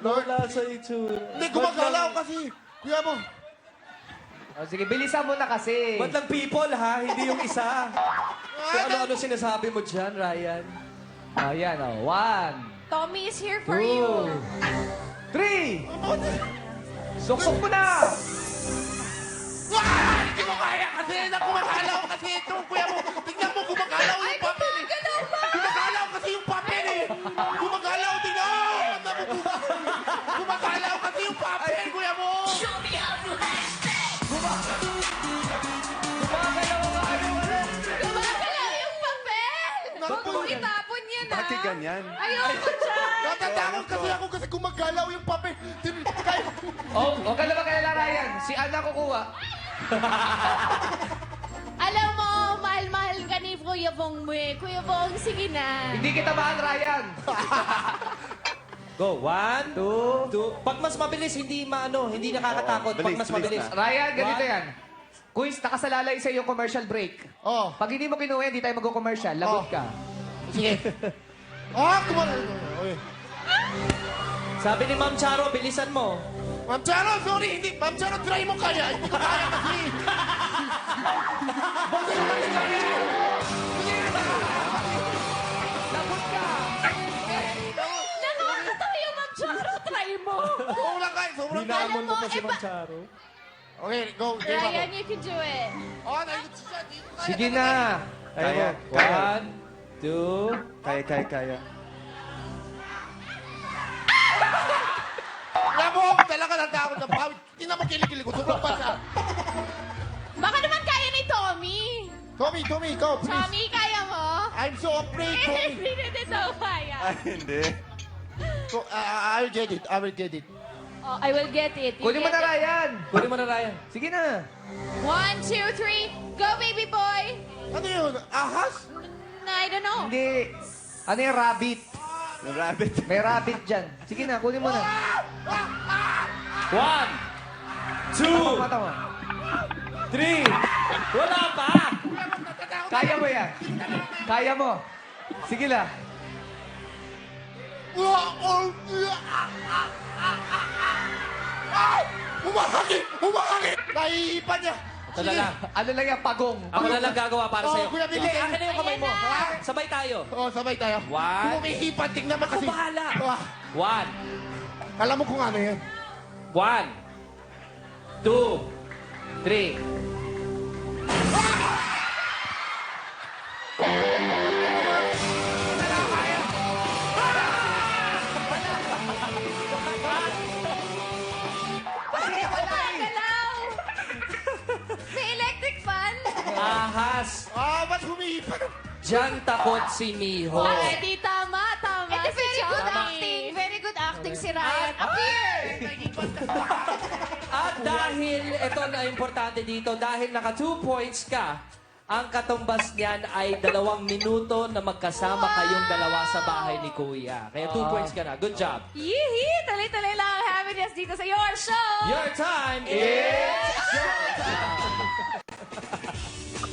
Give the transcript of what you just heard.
Wala sa itsura. Hindi, gumagalaw kasi. Kuya mo. Oh, sige, bilisan mo na kasi. Ba't lang people, ha? Hindi yung isa. Kung ano-ano sinasabi mo dyan, Ryan. Ayan, oh. 1, Tommy is here for 2, you. 3. Suksok mo na! Hindi mo kaya kasi na gumagalaw kasi itong kuya mo. Tingnan mo, gumagalaw yung papel eh. Gumagalaw kasi yung papel eh. Gumagalaw, tingnan mo. Gumagalaw kasi yung papel, kuya mo. Gumagalaw yung papel! Huwag mo itapon yan, ah. Bakit ganyan? Ayoko dyan! Natatakot kasi ako kasi gumagalaw yung papel. Kaya, Oh, huwag ka na mag-alala, Ryan. Si Ana kukuha. Alam mo, mahal-mahal ka ni Kuya Bong mo eh. Kuya Bong, sige na. Hindi kita mahal, Ryan. Go, 1, 2. 2. Pag mas mabilis, hindi hindi nakakatakot. Oo, Pag bilis, mas bilis mabilis. na. Ryan, ganito One. yan. Quiz, nakasalalay sa yung commercial break. oh, Pag hindi mo kinuha, hindi tayo mag-commercial. Lagot Oh. ka. sige. Gumagalaw. Okay. Sabi ni Ma'am Charo, bilisan mo. Ma'am Charo, sorry, hindi. Ma'am Charo, try mo kaya. Hindi ko kaya kasi. Lagot ka! Nakakatawa yung mag-charo. Try mo. Sobrang kaya, sobrang kaya. Alam mo, iba... Charo. Okay, go. Game Ryan, ako. you can do it. Naikot siya. Di ko kaya. Sige na. Kaya, kaya. 1, 2. Kaya. Kaya mo, talaga natakot na pawit. Tingnan mo kilikili ko. Sobrang basa. Baka naman kaya ni Tommy. Tommy, ikaw, please. Tommy, kaya mo? I'm so afraid, Tommy. Hindi daw kaya. Ay, hindi. So, I will get it. Oh, I will get it. You Kunin mo get na, it. Ryan. Kunin mo na, Ryan. Sige na. 1, 2, 3. Go, baby boy. Ano yun? Ahas? I don't know. Hindi. Ano yung rabbit? Yung rabbit. May rabbit dyan. Sige na, kunin mo na. 1, 2, Mata mo. 3. Wala pa! Kaya mo yan. Kaya mo. Sige na. Umakakit! Nahihipan niya. Ito na lang. Ano lang yan, pagong. Ako na lang gagawa para Oh, sa'yo. Kuya Billy. Hindi, akin na yung kamay mo. Ayan na. Sabay tayo. Oh, sabay tayo. One. Kung umihipan, tingnan mo Ako kasi. bahala. 1, Alam mo kung ano yan. 1, 2, 3. Galaw. May electric fan. Ahas. Ba't humihipan? Diyan takot si Miho. Ah, di tama. Ito, Si very good Johnny. acting. Very good acting si Ryan. Appear. At dahil, ito na importante dito, dahil naka 2 points ka, ang katumbas niyan ay 2 minuto na magkasama kayong dalawa sa bahay ni Kuya. Kaya 2 points ka na. Good job. Yee! Tuloy-tuloy lang ang happiness dito sa Your Show! Your time is...